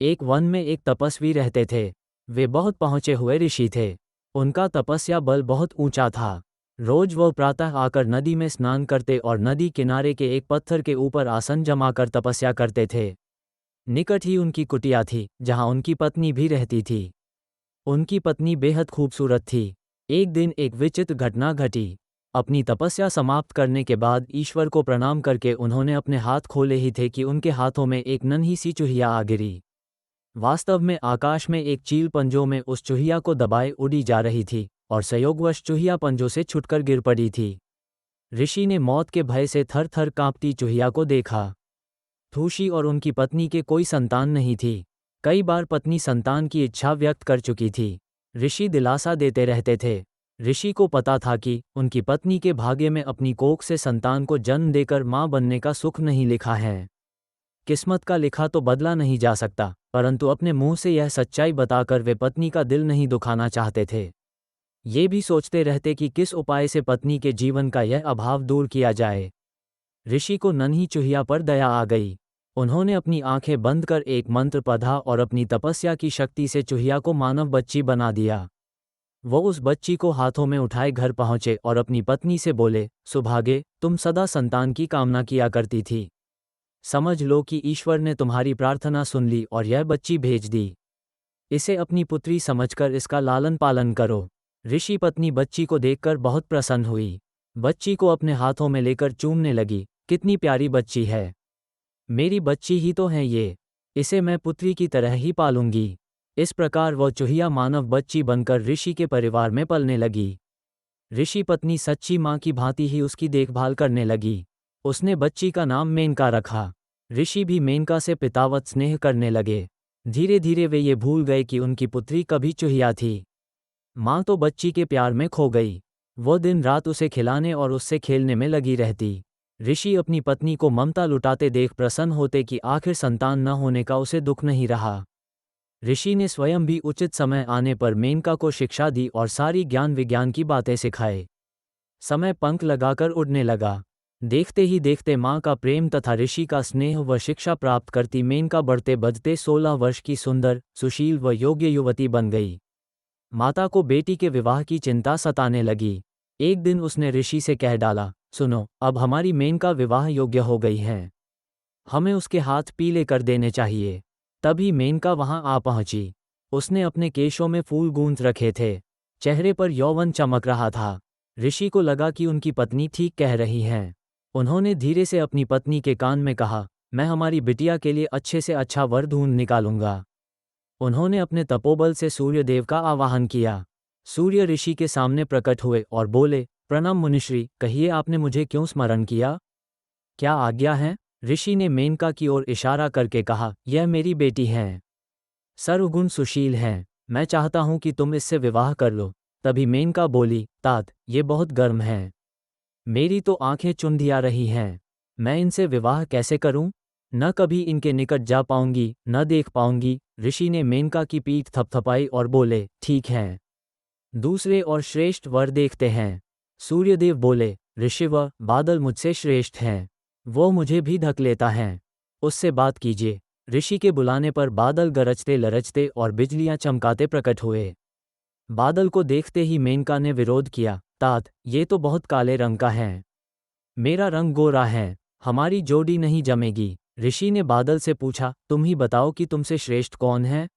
एक वन में एक तपस्वी रहते थे। वे बहुत पहुँचे हुए ऋषि थे। उनका तपस्या बल बहुत ऊंचा था। रोज वह प्रातः आकर नदी में स्नान करते और नदी किनारे के एक पत्थर के ऊपर आसन जमाकर तपस्या करते थे। निकट ही उनकी कुटिया थी, जहाँ उनकी पत्नी भी रहती थी। उनकी पत्नी बेहद खूबसूरत थी। एक दिन एक विचित्र घटना घटी। अपनी तपस्या समाप्त करने के बाद ईश्वर को प्रणाम करके उन्होंने अपने हाथ खोले ही थे कि उनके हाथों में एक नन्ही सी चूहिया आ गिरी। वास्तव में आकाश में एक चील पंजों में उस चूहिया को दबाए उड़ी जा रही थी और संयोगवश चूहिया पंजों से छुटकर गिर पड़ी थी। ऋषि ने मौत के भय से थर थर कांपती चूहिया को देखा। थूशी और उनकी पत्नी के कोई संतान नहीं थी। कई बार पत्नी संतान की इच्छा व्यक्त कर चुकी थी। ऋषि दिलासा देते रहते थे। ऋषि को पता था कि उनकी पत्नी के भाग्य में अपनी कोख से संतान को जन्म देकर मां बनने का सुख नहीं लिखा है। किस्मत का लिखा तो बदला नहीं जा सकता, परंतु अपने मुंह से यह सच्चाई बताकर वे पत्नी का दिल नहीं दुखाना चाहते थे। ये भी सोचते रहते कि किस उपाय से पत्नी के जीवन का यह अभाव दूर किया जाए। ऋषि को नन्ही चूहिया पर दया आ गई। उन्होंने अपनी आंखें बंद कर एक मंत्र पढ़ा और अपनी तपस्या की शक्ति से चूहिया को मानव बच्ची बना दिया। वो उस बच्ची को हाथों में उठाए घर पहुंचे और अपनी पत्नी से बोले, सुभागे, तुम सदा संतान की कामना किया करती थी। समझ लो कि ईश्वर ने तुम्हारी प्रार्थना सुन ली और यह बच्ची भेज दी। इसे अपनी पुत्री समझकर इसका लालन पालन करो। ऋषि पत्नी बच्ची को देखकर बहुत प्रसन्न हुई। बच्ची को अपने हाथों में लेकर चूमने लगी। कितनी प्यारी बच्ची है, मेरी बच्ची ही तो है ये। इसे मैं पुत्री की तरह ही पालूंगी। इस प्रकार वह चूहिया मानव बच्ची बनकर ऋषि के परिवार में पलने लगी। ऋषि पत्नी सच्ची माँ की भांति ही उसकी देखभाल करने लगी। उसने बच्ची का नाम मेनका रखा। ऋषि भी मेनका से पितावत स्नेह करने लगे। धीरे धीरे वे ये भूल गए कि उनकी पुत्री कभी चूहिया थी। माँ तो बच्ची के प्यार में खो गई। वो दिन रात उसे खिलाने और उससे खेलने में लगी रहती। ऋषि अपनी पत्नी को ममता लुटाते देख प्रसन्न होते कि आखिर संतान न होने का उसे दुख नहीं रहा। ऋषि ने स्वयं भी उचित समय आने पर मेनका को शिक्षा दी और सारी ज्ञान विज्ञान की बातें सिखाए। समय पंख लगाकर उड़ने लगा। देखते ही देखते माँ का प्रेम तथा ऋषि का स्नेह व शिक्षा प्राप्त करती मेनका बढ़ते बढ़ते 16 वर्ष की सुंदर, सुशील व योग्य युवती बन गई। माता को बेटी के विवाह की चिंता सताने लगी। एक दिन उसने ऋषि से कह डाला, सुनो, अब हमारी मेनका विवाह योग्य हो गई है। हमें उसके हाथ पीले कर देने चाहिए। तभी मेनका वहां आ पहुंची। उसने अपने केशों में फूल गूंथ रखे थे। चेहरे पर यौवन चमक रहा था। ऋषि को लगा कि उनकी पत्नी ठीक कह रही है। उन्होंने धीरे से अपनी पत्नी के कान में कहा, मैं हमारी बिटिया के लिए अच्छे से अच्छा वर ढूंढ निकालूंगा। उन्होंने अपने तपोबल से सूर्यदेव का आवाहन किया। सूर्य ऋषि के सामने प्रकट हुए और बोले, प्रणाम मुनिश्री, कहिए आपने मुझे क्यों स्मरण किया? क्या आज्ञा है? ऋषि ने मेनका की ओर इशारा करके कहा, यह मेरी बेटी है, सर्वगुण सुशील है। मैं चाहता हूं कि तुम इससे विवाह कर लो। तभी मेनका बोली, तात, ये बहुत गर्म है। मेरी तो आंखें चुंधिया रही हैं। मैं इनसे विवाह कैसे करूं? न कभी इनके निकट जा पाऊंगी, न देख पाऊंगी। ऋषि ने मेनका की पीठ थपथपाई और बोले, ठीक है, दूसरे और श्रेष्ठ वर देखते हैं। सूर्यदेव बोले, ऋषिवर, बादल मुझसे श्रेष्ठ हैं। वो मुझे भी ढक लेता है। उससे बात कीजिए। ऋषि के बुलाने पर बादल गरजते लरजते और बिजलियां चमकाते प्रकट हुए। बादल को देखते ही मेनका ने विरोध किया, तात, ये तो बहुत काले रंग का है। मेरा रंग गोरा है, हमारी जोड़ी नहीं जमेगी। ऋषि ने बादल से पूछा, तुम ही बताओ कि तुमसे श्रेष्ठ कौन है?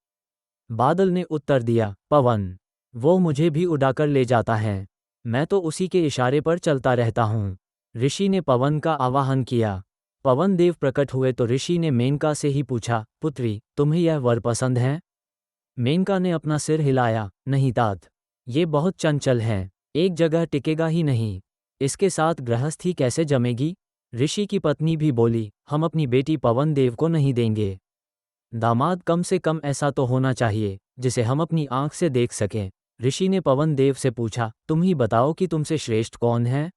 बादल ने उत्तर दिया, पवन। वो मुझे भी उड़ाकर ले जाता है। मैं तो उसी के इशारे पर चलता रहता हूँ। ऋषि ने पवन का आवाहन किया। पवन देव प्रकट हुए तो ऋषि ने मेनका से ही पूछा, पुत्री, तुम्हें यह वर पसंद है? मेनका ने अपना सिर हिलाया, नहीं तात, ये बहुत चंचल है, एक जगह टिकेगा ही नहीं। इसके साथ गृहस्थी कैसे जमेगी? ऋषि की पत्नी भी बोली, हम अपनी बेटी पवन देव को नहीं देंगे। दामाद कम से कम ऐसा तो होना चाहिए जिसे हम अपनी आंख से देख सकें। ऋषि ने पवन देव से पूछा, तुम ही बताओ कि तुमसे श्रेष्ठ कौन है?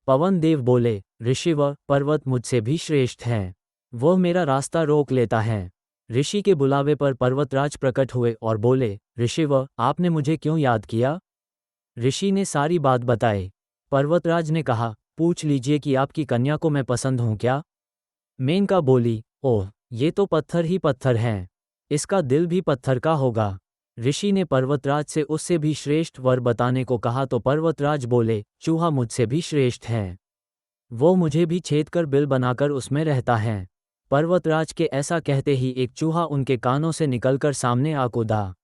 पवन देव बोले, ऋषिवर, पर्वत मुझसे भी श्रेष्ठ हैं। वह मेरा रास्ता रोक लेता है। ऋषि के बुलावे पर पर्वतराज प्रकट हुए और बोले, ऋषिवर, आपने मुझे क्यों याद किया? ऋषि ने सारी बात बताई। पर्वतराज ने कहा, पूछ लीजिए कि आपकी कन्या को मैं पसंद हूँ क्या? मेनका बोली, ओह, ये तो पत्थर ही पत्थर हैं। इसका दिल भी पत्थर का होगा। ऋषि ने पर्वतराज से उससे भी श्रेष्ठ वर बताने को कहा तो पर्वतराज बोले, चूहा मुझसे भी श्रेष्ठ है। वो मुझे भी छेद कर बिल बनाकर उसमें रहता है। पर्वतराज के ऐसा कहते ही एक चूहा उनके कानों से निकलकर सामने आ कूदा।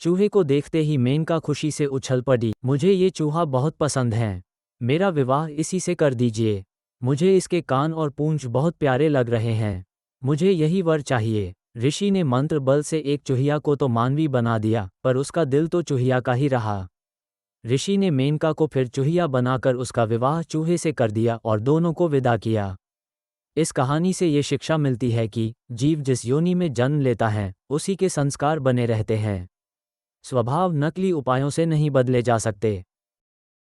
चूहे को देखते ही मेनका खुशी से उछल पड़ी, मुझे ये चूहा बहुत पसंद है। मेरा विवाह इसी से कर दीजिए। मुझे इसके कान और पूंछ बहुत प्यारे लग रहे हैं। मुझे यही वर चाहिए। ऋषि ने मंत्र बल से एक चूहिया को तो मानवी बना दिया, पर उसका दिल तो चूहिया का ही रहा। ऋषि ने मेनका को फिर चूहिया बनाकर उसका विवाह चूहे से कर दिया और दोनों को विदा किया। इस कहानी से ये शिक्षा मिलती है कि जीव जिस योनि में जन्म लेता है, उसी के संस्कार बने रहते हैं। स्वभाव नकली उपायों से नहीं बदले जा सकते।